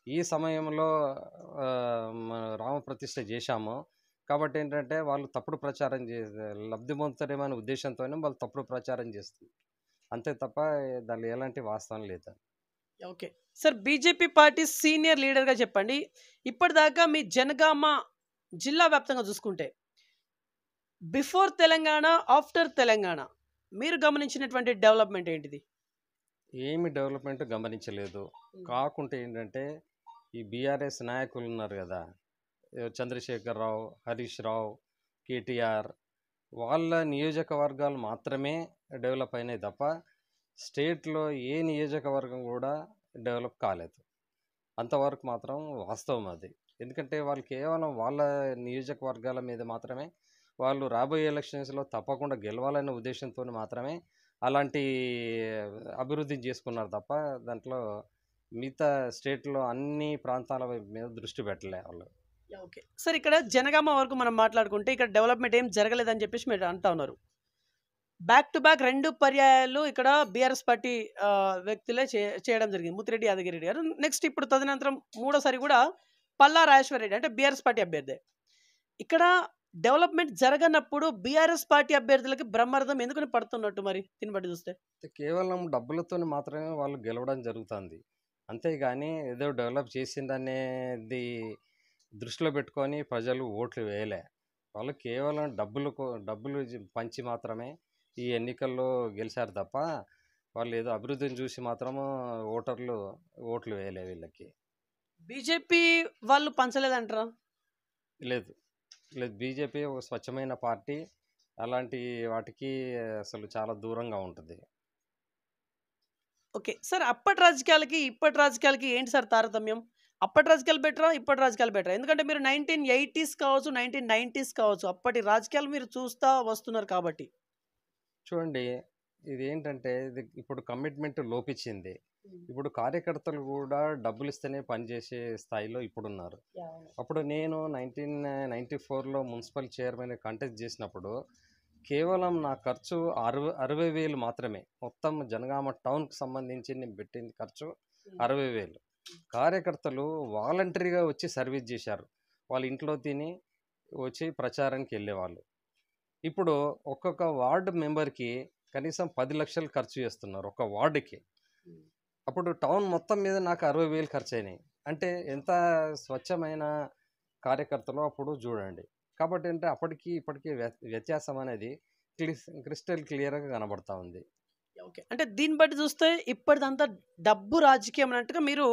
ఈ సమయంలో రామ ప్రతిష్ఠ చేశాము కాబట్టి ఏంటంటే వాళ్ళు తప్పుడు ప్రచారం లబ్ధి పొందుతారేమో అనే ఉద్దేశంతోనే వాళ్ళు తప్పుడు ప్రచారం చేస్తుంది, అంతే తప్ప దానిలో ఎలాంటి వాస్తవం లేదు. Okay sir, BJP party senior లీడర్గా చెప్పండి, ఇప్పటిదాకా మీ జనగామ జిల్లా వ్యాప్తంగా చూసుకుంటే బిఫోర్ తెలంగాణ, ఆఫ్టర్ తెలంగాణ మీరు గమనించినటువంటి డెవలప్మెంట్ ఏంటిది? ఏమి డెవలప్మెంట్ గమనించలేదు. కాకుంటే ఏంటంటే ఈ బీఆర్ఎస్ నాయకులు ఉన్నారు కదా, చంద్రశేఖరరావు, హరీష్ రావు, కేటీఆర్, వాళ్ళ నియోజకవర్గాలు మాత్రమే డెవలప్ అయినాయి తప్ప స్టేట్లో ఏ నియోజకవర్గం కూడా డెవలప్ కాలేదు. అంతవరకు మాత్రం వాస్తవం అది. ఎందుకంటే వాళ్ళు కేవలం వాళ్ళ నియోజకవర్గాల మీద మాత్రమే, వాళ్ళు రాబోయే ఎలక్షన్స్లో తప్పకుండా గెలవాలనే ఉద్దేశంతో మాత్రమే అలాంటి అభివృద్ధిని చేసుకున్నారు తప్ప దాంట్లో మిగతా స్టేట్లో అన్ని ప్రాంతాల మీద దృష్టి పెట్టలే వాళ్ళు. ఓకే సార్, ఇక్కడ జనగామ వరకు మనం మాట్లాడుకుంటే ఇక్కడ డెవలప్మెంట్ ఏం జరగలేదని చెప్పేసి మీరు అంటా ఉన్నారు. బ్యాక్ టు బ్యాక్ 2 పర్యాయాలు ఇక్కడ బీఆర్ఎస్ పార్టీ వ్యక్తులే చేయడం జరిగింది, ముత్తిరెడ్డి యాదగిరి రెడ్డి గారు. నెక్స్ట్ ఇప్పుడు తదనంతరం మూడోసారి కూడా పల్లా రాజేశ్వర రెడ్డి అంటే బీఆర్ఎస్ పార్టీ అభ్యర్థి. ఇక్కడ డెవలప్మెంట్ జరగనప్పుడు బీఆర్ఎస్ పార్టీ అభ్యర్థులకి బ్రహ్మరథం ఎందుకని పడుతున్నట్టు మరి దీన్ని బట్టి చూస్తే? కేవలం డబ్బులతో మాత్రమే వాళ్ళు గెలవడం జరుగుతుంది, అంతేగాని ఏదో డెవలప్ చేసిందనేది దృష్టిలో పెట్టుకొని ప్రజలు ఓట్లు వేయలే. వాళ్ళు కేవలం డబ్బులు పంచి మాత్రమే ఈ ఎన్నికల్లో గెలిచారు తప్ప వాళ్ళు ఏదో అభివృద్ధిని చూసి మాత్రము ఓట్లు వేయలే వీళ్ళకి. బీజేపీ వాళ్ళు పంచలేదంటారా? లేదు లేదు, బీజేపీ ఒక స్వచ్ఛమైన పార్టీ, అలాంటి వాటికి అసలు చాలా దూరంగా ఉంటుంది. ఓకే సార్, అప్పటి రాజకీయాలకి ఇప్పటి రాజకీయాలకి ఏంటి సార్ తారతమ్యం? అప్పటి రాజకీయాలు బెటరా, ఇప్పటి రాజకీయాలు బెటరా? ఎందుకంటే మీరు 1980s కావచ్చు, 1990s కావచ్చు, అప్పటి రాజకీయాలు మీరు చూస్తూ వస్తున్నారు కాబట్టి. చూడండి, ఇది ఏంటంటే ఇది ఇప్పుడు కమిట్మెంట్ లోపించింది. ఇప్పుడు కార్యకర్తలు కూడా డబ్బులు ఇస్తేనే పనిచేసే స్థాయిలో ఇప్పుడున్నారు. అప్పుడు నేను 1994లో మున్సిపల్ చైర్మన్ కంటెస్ట్ చేసినప్పుడు కేవలం నా ఖర్చు 60,000 మాత్రమే. మొత్తం జనగామ టౌన్కి సంబంధించి నేను పెట్టింది ఖర్చు 60,000. కార్యకర్తలు వాలంటరీగా వచ్చి సర్వీస్ చేశారు, వాళ్ళ ఇంట్లో తిని వచ్చి ప్రచారానికి వెళ్ళేవాళ్ళు. ఇప్పుడు ఒక్కొక్క వార్డు మెంబర్కి కనీసం 10 లక్షలు ఖర్చు చేస్తున్నారు ఒక వార్డుకి. అప్పుడు టౌన్ మొత్తం మీద నాకు 60,000 ఖర్చు అయినాయి అంటే ఎంత స్వచ్ఛమైన కార్యకర్తలు అప్పుడు చూడండి. కాబట్టి అంటే అప్పటికి ఇప్పటికీ వ్యత్యాసం అనేది క్రిస్టల్ క్లియర్గా కనబడతా ఉంది. ఓకే, అంటే దీన్ని బట్టి చూస్తే ఇప్పటిదంతా డబ్బు రాజకీయం అన్నట్టుగా మీరు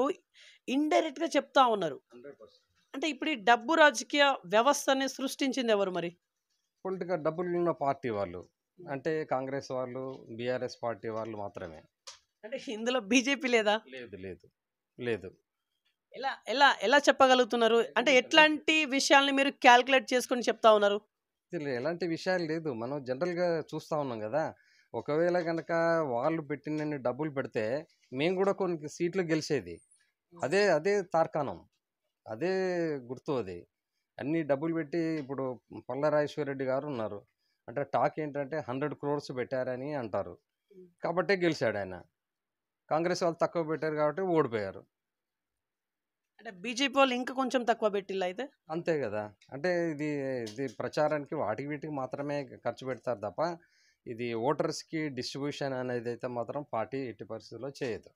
ఇండైరెక్ట్గా చెప్తా ఉన్నారు. 100%. అంటే ఇప్పుడు ఈ డబ్బు రాజకీయ వ్యవస్థని సృష్టించింది ఎవరు మరి? పొలిటికల్ డబ్బులు ఉన్న పార్టీ వాళ్ళు, అంటే కాంగ్రెస్ వాళ్ళు, బీఆర్ఎస్ పార్టీ వాళ్ళు మాత్రమే. అంటే ఇందులో బీజేపీ లేదా? లేదు లేదు లేదు. ఎలా ఎలా ఎలా చెప్పగలుగుతున్నారు? అంటే ఎట్లాంటి విషయాల్ని మీరు క్యాల్కులేట్ చేసుకొని చెప్తా ఉన్నారు? ఎలాంటి విషయాలు లేదు, మనం జనరల్గా చూస్తూ ఉన్నాం కదా. ఒకవేళ కనుక వాళ్ళు పెట్టిన డబ్బులు పెడితే మేము కూడా కొన్ని సీట్లు గెలిచేది. అదే అదే తార్కాణం, అదే గుర్తు. అది అన్ని డబ్బులు పెట్టి ఇప్పుడు పల్లా రాజేశ్వర రెడ్డి గారు ఉన్నారు అంటే టాక్ ఏంటంటే 100 crores పెట్టారని అంటారు కాబట్టే గెలిచాడు ఆయన. కాంగ్రెస్ వాళ్ళు తక్కువ పెట్టారు కాబట్టి ఓడిపోయారు. అంటే బీజేపీ వాళ్ళు ఇంకా కొంచెం తక్కువ పెట్టిల్లు అయితే అంతే కదా. అంటే ఇది ప్రచారానికి వాటికి వీటికి మాత్రమే ఖర్చు పెడతారు తప్ప ఇది ఓటర్స్కి డిస్ట్రిబ్యూషన్ అనేది అయితే మాత్రం పార్టీ ఎట్టి పరిస్థితుల్లో చేయదు.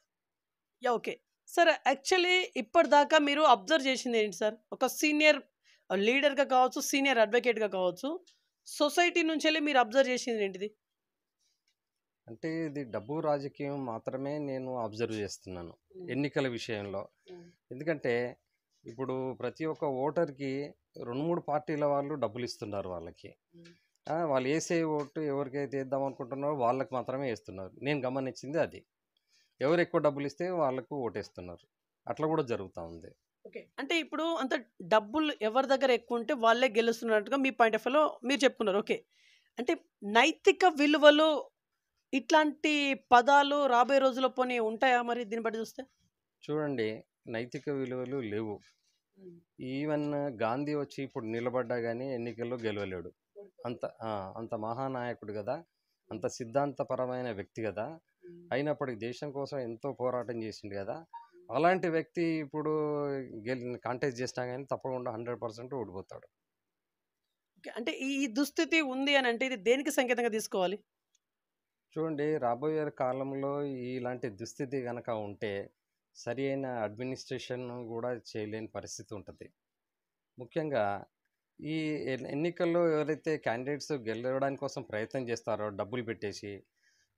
ఓకే సార్, యాక్చువల్లీ ఇప్పటిదాకా మీరు అబ్జర్వ్ చేసింది ఏంటి సార్? ఒక సీనియర్ లీడర్గా కావచ్చు, సీనియర్ అడ్వకేట్గా కావచ్చు, సొసైటీ నుంచి వెళ్ళి మీరు అబ్జర్వ్ చేసింది ఏంటిది? అంటే ఇది డబ్బు రాజకీయం మాత్రమే నేను అబ్జర్వ్ చేస్తున్నాను ఎన్నికల విషయంలో. ఎందుకంటే ఇప్పుడు ప్రతి ఒక్క ఓటర్కి 2-3 పార్టీల వాళ్ళు డబ్బులు ఇస్తున్నారు వాళ్ళకి. వాళ్ళు వేసే ఓటు ఎవరికైతే వేద్దాం అనుకుంటున్నారో వాళ్ళకి మాత్రమే వేస్తున్నారు. నేను గమనించింది అది. ఎవరు ఎక్కువ డబ్బులు ఇస్తే వాళ్ళకు ఓటేస్తున్నారు. అట్లా కూడా జరుగుతూ ఉంది. ఓకే. అంటే ఇప్పుడు అంత డబ్బులు ఎవరి దగ్గర ఎక్కువ ఉంటే వాళ్ళే గెలుస్తున్నట్టుగా మీ పాయింట్ ఆఫ్ వ్యూలో మీరు చెప్పుకున్నారు. ఓకే. అంటే నైతిక విలువలు ఇట్లాంటి పదాలు రాబోయే రోజుల్లో పోనీ ఉంటాయా మరి దీన్ని బట్టి చూస్తే? చూడండి, నైతిక విలువలు లేవు. ఈవెన్ గాంధీ వచ్చి ఇప్పుడు నిలబడ్డా కానీ ఎన్నికల్లో గెలవలేడు. అంత మహానాయకుడు కదా, అంత సిద్ధాంతపరమైన వ్యక్తి కదా, అయినప్పటికీ దేశం కోసం ఎంతో పోరాటం చేసిండు కదా. అలాంటి వ్యక్తి ఇప్పుడు కాంటెస్ట్ చేసినా కానీ తప్పకుండా 100% ఓడిపోతాడు. ఓకే. అంటే ఈ ఈ దుస్థితి ఉంది అని అంటే ఇది దేనికి సంకేతంగా తీసుకోవాలి? చూడండి, రాబోయే కాలంలో ఇలాంటి దుస్థితి కనుక ఉంటే సరి అయిన అడ్మినిస్ట్రేషన్ కూడా చేయలేని పరిస్థితి ఉంటుంది. ముఖ్యంగా ఈ ఎన్నికల్లో ఎవరైతే క్యాండిడేట్స్ గెలవడానికి కోసం ప్రయత్నం చేస్తారో డబ్బులు పెట్టేసి,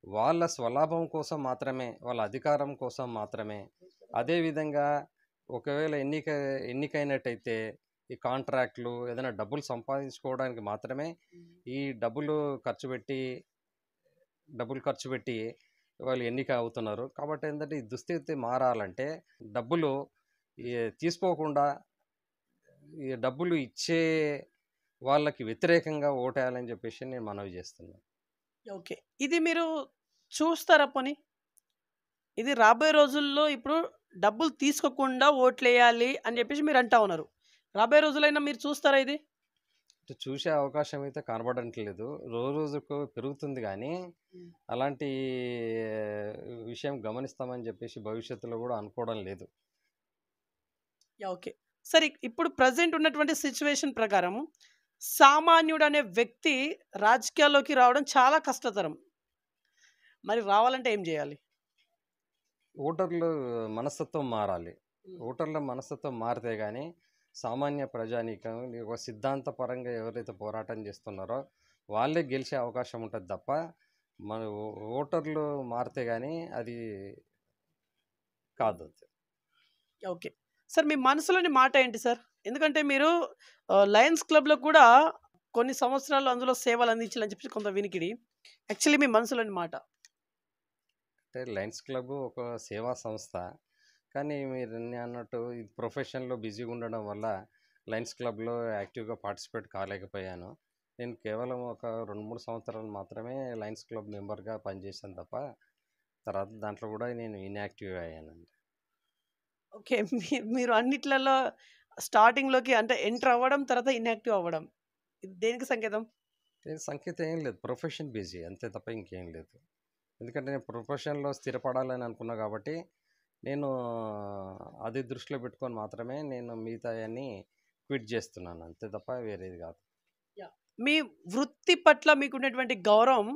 వాళ్ళ స్వలాభం కోసం మాత్రమే, వాళ్ళ అధికారం కోసం మాత్రమే, అదేవిధంగా ఒకవేళ ఎన్నికైనట్టయితే ఈ కాంట్రాక్ట్లు ఏదైనా డబ్బులు సంపాదించుకోవడానికి మాత్రమే ఈ డబ్బులు ఖర్చు పెట్టి వాళ్ళు ఎన్నిక అవుతున్నారు. కాబట్టి ఏంటంటే ఈ దుస్థితి మారాలంటే డబ్బులు తీసుకోకుండా ఈ డబ్బులు ఇచ్చే వాళ్ళకి వ్యతిరేకంగా ఓటేయాలని చెప్పేసి నేను మనవి చేస్తున్నాను. ఓకే. ఇది మీరు చూస్తారా పోనీ? ఇది రాబోయే రోజుల్లో ఇప్పుడు డబ్బులు తీసుకోకుండా ఓట్లేయాలి అని చెప్పేసి మీరు అంటా ఉన్నారు. రాబోయే రోజులైనా మీరు చూస్తారా ఇది? చూసే అవకాశం అయితే కనబడట్లేదు. రోజుకు పెరుగుతుంది కానీ అలాంటి విషయం గమనిస్తామని చెప్పేసి భవిష్యత్తులో కూడా అనుకోవడం లేదు. ఓకే. సరే ఇప్పుడు ప్రెజెంట్ ఉన్నటువంటి సిచ్యువేషన్ ప్రకారం సామాన్యుడు అనే వ్యక్తి రాజకీయాల్లోకి రావడం చాలా కష్టతరం. మరి రావాలంటే ఏం చేయాలి? ఓటర్లు మనస్తత్వం మారాలి. ఓటర్ల మనస్తత్వం మారితే కానీ సామాన్య ప్రజానీకం ఒక సిద్ధాంతపరంగా ఎవరైతే పోరాటం చేస్తున్నారో వాళ్ళే గెలిచే అవకాశం ఉంటుంది తప్ప మన ఓటర్లు మారితే కానీ అది కాదు. ఓకే. సార్ మీ మనసులోని మాట ఏంటి సార్? ఎందుకంటే మీరు లయన్స్ క్లబ్‌లో కూడా కొన్ని సంవత్సరాలు అందులో సేవలు అందించాలని చెప్పేసి కొంత వినికిడి. యాక్చువల్లీ మీ మనసులోని మాట? అంటే లయన్స్ క్లబ్ ఒక సేవా సంస్థ. కానీ మీరు అన్నట్టు ఈ ప్రొఫెషన్లో బిజీగా ఉండడం వల్ల లయన్స్ క్లబ్లో యాక్టివ్గా పార్టిసిపేట్ కాలేకపోయాను. నేను కేవలం ఒక 2-3 సంవత్సరాలు మాత్రమే లయన్స్ క్లబ్ మెంబర్గా పనిచేశాను తప్ప తర్వాత దాంట్లో కూడా నేను ఇన్యాక్టివ్ అయ్యానండి. ఓకే. మీరు అన్నిట్లలో స్టార్టింగ్‌లోకి అంటే ఎంటర్ అవ్వడం, తర్వాత ఇన్యాక్టివ్ అవ్వడం. ఇది దేనికి సంకేతం? సంకేతం ఏం లేదు, ప్రొఫెషన్ బిజీ అంతే తప్ప ఇంకేం లేదు. ఎందుకంటే నేను ప్రొఫెషన్లో స్థిరపడాలని అనుకున్నా కాబట్టి నేను అది దృష్టిలో పెట్టుకొని మాత్రమే నేను మిగతాయన్నీ క్విట్ చేస్తున్నాను అంతే తప్ప వేరేది కాదు. మీ వృత్తి పట్ల మీకున్నటువంటి గౌరవం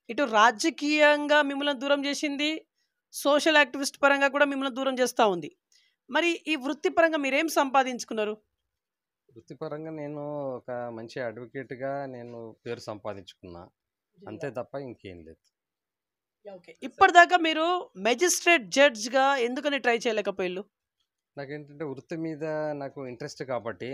ఇటు రాజకీయంగా మిమ్మల్ని దూరం చేసింది, సోషల్ యాక్టివిస్ట్ పరంగా కూడా మిమ్మల్ని దూరం చేస్తూ ఉంది. మరి ఈ వృత్తిపరంగా మీరేం సంపాదించుకున్నారు? వృత్తిపరంగా నేను ఒక మంచి అడ్వకేట్గా నేను పేరు సంపాదించుకున్నా అంతే తప్ప ఇంకేం లేదు. ఓకే. ఇప్పటిదాకా మీరు మెజిస్ట్రేట్ జడ్జ్‌గా ఎందుకని ట్రై చేయలేకపోయిల్లు? నాకేంటంటే వృత్తి మీద నాకు ఇంట్రెస్ట్ కాబట్టి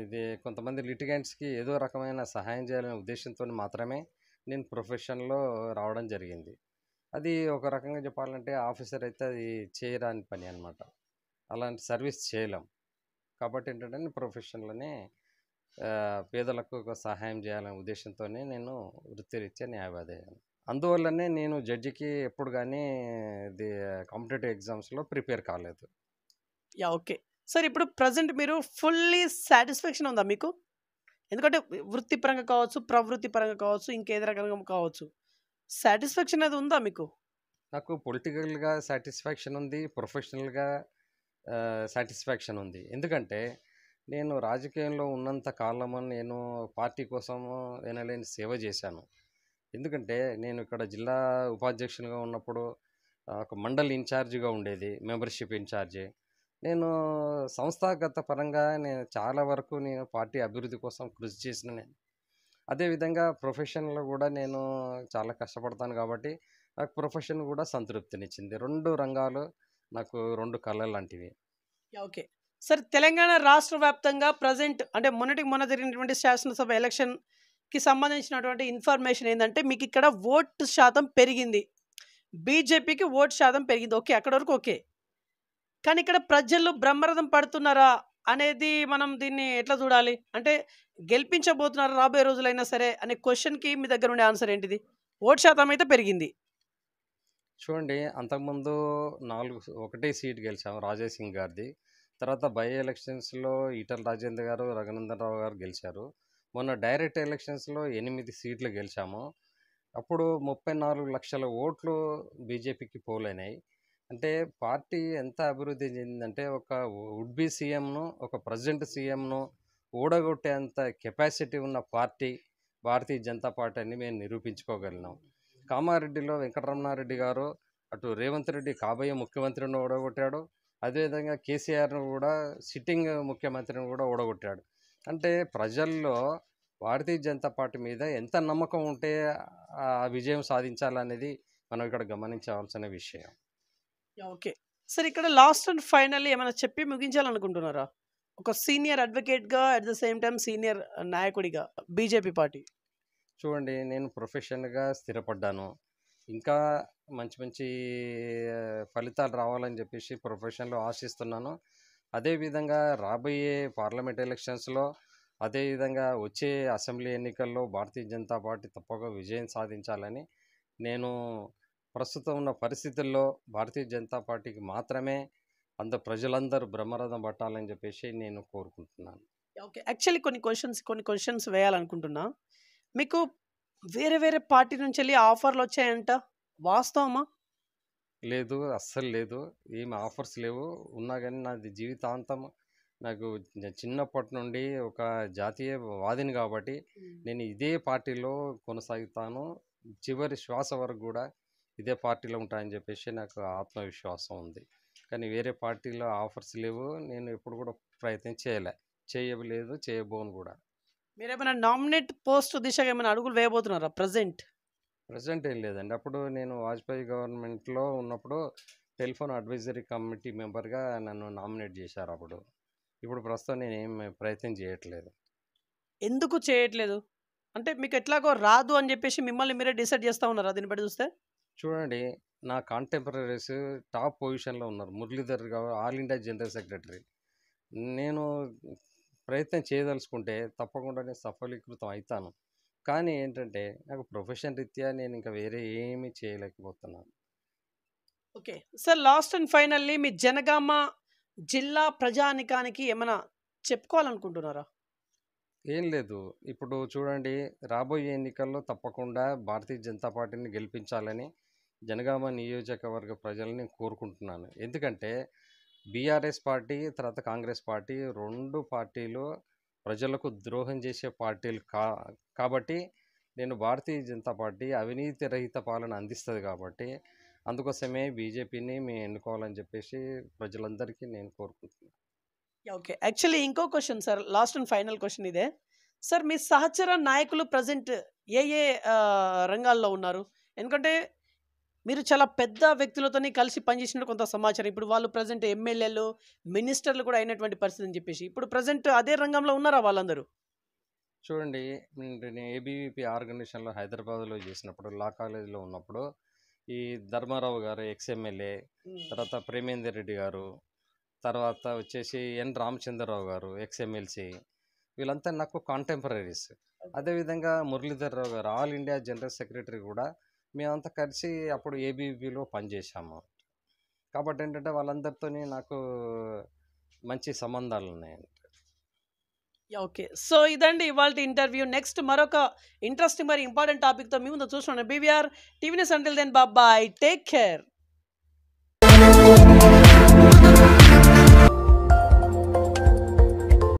ఇది కొంతమంది లిటిగెంట్స్కి ఏదో రకమైన సహాయం చేయాలనే ఉద్దేశంతో మాత్రమే నేను ప్రొఫెషన్లో రావడం జరిగింది. అది ఒక రకంగా చెప్పాలంటే ఆఫీసర్ అయితే అది చేయరాని పని అనమాట. అలాంటి సర్వీస్ చేయలేం. కాబట్టి ఏంటంటే నేను ప్రొఫెషన్లోనే పేదలకు ఒక సహాయం చేయాలనే ఉద్దేశంతోనే నేను వృత్తిరీత్యా న్యాయవాది అయ్యాను. అందువల్లనే నేను జడ్జికి ఎప్పుడు కానీ ఇది కాంపిటేటివ్ ఎగ్జామ్స్లో ప్రిపేర్ కాలేదు. ఓకే. సార్ ఇప్పుడు ప్రెజెంట్ మీరు ఫుల్లీ సాటిస్ఫాక్షన్ ఉందా మీకు? ఎందుకంటే వృత్తిపరంగా కావచ్చు, ప్రవృత్తి పరంగా కావచ్చు, ఇంకేది రకంగా కావచ్చు. సాటిస్ఫాక్షన్ అది ఉందా మీకు? నాకు పొలిటికల్గా సాటిస్ఫాక్షన్ ఉంది, ప్రొఫెషనల్గా సాటిస్ఫాక్షన్ ఉంది. ఎందుకంటే నేను రాజకీయంలో ఉన్నంత కాలము నేను పార్టీ కోసము ఎనలేని సేవ చేశాను. ఎందుకంటే నేను ఇక్కడ జిల్లా ఉపాధ్యక్షునిగా ఉన్నప్పుడు ఒక మండల్ ఇన్ఛార్జిగా ఉండేది, మెంబర్షిప్ ఇన్ఛార్జి. నేను సంస్థాగత పరంగా నేను చాలా వరకు నేను పార్టీ అభివృద్ధి కోసం కృషి చేసిన నేను. అదేవిధంగా ప్రొఫెషన్‌లో గూడా నేను చాలా కష్టపడతాను గాబట్టి, నాకు ప్రొఫెషన్ గూడా సంతృప్తినిచ్చింది. 2 రంగాలు నాకు 2 కళ్ళలాంటివి. ఓకే. సార్ తెలంగాణ రాష్ట్ర వ్యాప్తంగా ప్రెజెంట్ అంటే మొన్నటికి మొన్న జరిగినటువంటి శాసనసభ ఎలక్షన్‌కి సంబంధించినటువంటి ఇన్ఫర్మేషన్ ఏందంటే మీకిక్కడ ఓటు శాతం పెరిగింది. బీజేపీకి ఓటు శాతం పెరిగింది. ఓకే. అక్కడి వరకు ఓకే. కానీ ఇక్కడ ప్రజలు బ్రహ్మరథం పడుతున్నారా అనేది మనం దీన్ని ఎట్లా చూడాలి? అంటే గెలిపించబోతున్నారా రాబోయే రోజులైనా సరే అనే క్వెషన్‌కి మీ దగ్గర ఉండే ఆన్సర్ ఏంటిది? ఓటు శాతం అయితే పెరిగింది. చూడండి అంతకుముందు 4 ఒకటే సీట్ గెలిచాము రాజేష్ సింగ్ గారిది. తర్వాత బై ఎలక్షన్స్‌లో ఈటల రాజేందర్ గారు, రఘునందన్ రావు గారు గెలిచారు. మొన్న డైరెక్ట్ ఎలక్షన్స్‌లో 8 సీట్లు గెలిచాము. అప్పుడు 34,00,000 ఓట్లు బీజేపీకి పోలైనాయి. అంటే పార్టీ ఎంత అభివృద్ధి చెందిందంటే ఒక వుడ్ బీ సీఎంను, ఒక ప్రెజెంట్ సీఎంను ఓడగొట్టేంత కెపాసిటీ ఉన్న పార్టీ భారతీయ జనతా పార్టీ అని మేము నిరూపించుకోగలిగినాం. కామారెడ్డిలో వెంకటరమణారెడ్డి గారు అటు రేవంత్ రెడ్డి కాబోయే ముఖ్యమంత్రిని ఓడగొట్టాడు. అదేవిధంగా కేసీఆర్‌ను కూడా సిట్టింగ్ ముఖ్యమంత్రిని కూడా ఓడగొట్టాడు. అంటే ప్రజల్లో భారతీయ జనతా పార్టీ మీద ఎంత నమ్మకం ఉంటే ఆ విజయం సాధించాలనేది మనం ఇక్కడ గమనించవలసిన విషయం. ఓకే. సార్ ఇక్కడ లాస్ట్ అండ్ ఫైనల్లీ ఏమైనా చెప్పి ముగించాలనుకుంటున్నారా? ఒక సీనియర్ అడ్వకేట్‌గా at the same time senior నాయకుడిగా బీజేపీ పార్టీ. చూడండి నేను ప్రొఫెషన్‌గా స్థిరపడ్డాను. ఇంకా మంచి మంచి ఫలితాలు రావాలని చెప్పేసి ప్రొఫెషన్‌లో ఆశిస్తున్నాను. అదేవిధంగా రాబోయే పార్లమెంట్ ఎలక్షన్స్‌లో, అదేవిధంగా వచ్చే అసెంబ్లీ ఎన్నికల్లో భారతీయ జనతా పార్టీ తప్పక విజయం సాధించాలని నేను ప్రస్తుతం ఉన్న పరిస్థితుల్లో భారతీయ జనతా పార్టీకి మాత్రమే ప్రజలందరూ బ్రహ్మరథం పట్టాలని చెప్పేసి నేను కోరుకుంటున్నాను. ఓకే. యాక్చువల్లీ కొన్ని క్వెషన్స్ వేయాలనుకుంటున్నా. మీకు వేరే వేరే పార్టీ నుంచెళ్ళి ఆఫర్‌లొచ్చాయంట. వాస్తవమా? లేదు. అస్సలు లేదు. ఏం ఆఫర్స్ లేవు. ఉన్నా గానీ నాది జీవితాంతం నాకు చిన్నప్పటి నుండి ఒక జాతీయవాదిని గాబట్టి, నేను ఇదే పార్టీలో కొనసాగుతాను. చివరి శ్వాస వరకు గూడా ఇదే పార్టీలో ఉంటానని జెప్పేసి నాకు ఆత్మవిశ్వాసం ఉంది. కానీ వేరే పార్టీలో ఆఫర్స్ లేవు. నేను ఎప్పుడు గూడా ప్రయత్నం చేయలే. చేయలేదు, చేయబోను గూడా. మీరేమైనా నామినేట్ పోస్ట్ దిశగా ఏమైనా అడుగులు వేయబోతున్నారా ప్రెజెంట్? ప్రెజెంట్ ఏం లేదండి. అప్పుడు నేను వాజ్పేయి గవర్నమెంట్‌లో ఉన్నప్పుడు టెలిఫోన్ అడ్వైజరీ కమిటీ మెంబర్‌గా నన్ను నామినేట్ జేశారు అప్పుడు. ఇప్పుడు ప్రస్తుతం నేనేం ప్రయత్నం చేయట్లేదు. ఎందుకు చేయట్లేదు? అంటే మీకు ఎట్లాగో రాదు అని జెప్పేసి మిమ్మల్ని మీరే డిసైడ్ చేస్తా ఉన్నారా దీన్ని బట్టి చూస్తే? చూడండి నా కాంటెంపరరీస్ టాప్ పొజిషన్‌లో ఉన్నారు. మురళీధర్ గారు ఆల్ ఇండియా జనరల్ సెక్రటరీ. నేను ప్రయత్నం చేయదలుచుకుంటే తప్పకుండా నేను సఫలీకృతం అయితాను. కానీ ఏంటంటే నాకు ప్రొఫెషన్ రీత్యా నేను ఇంకా వేరే ఏమీ చేయలేకపోతున్నాను. Okay. Sir last and finally మీ జనగామ జిల్లా ప్రజానికానికి ఏమైనా చెప్పుకోవాలనుకుంటున్నారా? ఏం లేదు. ఇప్పుడు చూడండి రాబోయే ఎన్నికల్లో తప్పకుండా భారతీయ జనతా పార్టీని గెలిపించాలని జనగామ నియోజకవర్గ ప్రజలని కోరుకుంటున్నాను. ఎందుకంటే బీఆర్ఎస్ పార్టీ, తర్వాత కాంగ్రెస్ పార్టీ 2 పార్టీలు ప్రజలకు ద్రోహం చేసే పార్టీలు కాబట్టి నేను భారతీయ జనతా పార్టీ అవినీతి రహిత పాలన అందిస్తది కాబట్టి అందుకోసమే బీజేపీని మేము ఎన్నుకోవాలని చెప్పేసి ప్రజలందరికీ నేను కోరుకుంటున్నాను. ఓకే. యాక్చువల్లీ ఇంకో question sir. Last and final question ఇదే. సార్ మీ సహచర నాయకులు ప్రెజెంట్ ఏ రంగాల్లో ఉన్నారు? ఎందుకంటే మీరు చాలా పెద్ద వ్యక్తులతోని కలిసి పనిచేసినట్టు కొంత సమాచారం. ఇప్పుడు వాళ్ళు ప్రెజెంట్ ఎమ్మెల్యేలు, మినిస్టర్లు కూడా అయినటువంటి పరిస్థితి అని చెప్పేసి. ఇప్పుడు ప్రెజెంట్ అదే రంగంలో ఉన్నారా వాళ్ళందరూ? చూడండి నేను ఏబీవీపీ ఆర్గనైజేషన్లో హైదరాబాద్లో చేసినప్పుడు లా కాలేజీలో ఉన్నప్పుడు ఈ ధర్మారావు గారు ఎక్స్ఎమ్మెల్యే, తర్వాత ప్రేమేందర్ రెడ్డి గారు, తర్వాత వచ్చేసి ఎన్ రామచంద్రరావు గారు ఎక్స్ఎమ్మెల్సీ, వీళ్ళంతా నాకు కాంటెంపరరీస్. అదేవిధంగా మురళీధర్ రావు గారు ఆల్ ఇండియా జనరల్ సెక్రటరీ కూడా మేమంతా కలిసి అప్పుడు ఏబీవీపీలో పనిచేసాము. కాబట్టి ఏంటంటే వాళ్ళందరితోని నాకు మంచి సంబంధాలు ఉన్నాయండి. ఓకే. సో ఇదండి ఇవాల్టి ఇంటర్వ్యూ. నెక్స్ట్ మరొక ఇంట్రెస్టింగ్ మరి ఇంపార్టెంట్ టాపిక్‌తో మీ ముందు చూస్తున్నాను. BVR TV news. Until then bye. Take care.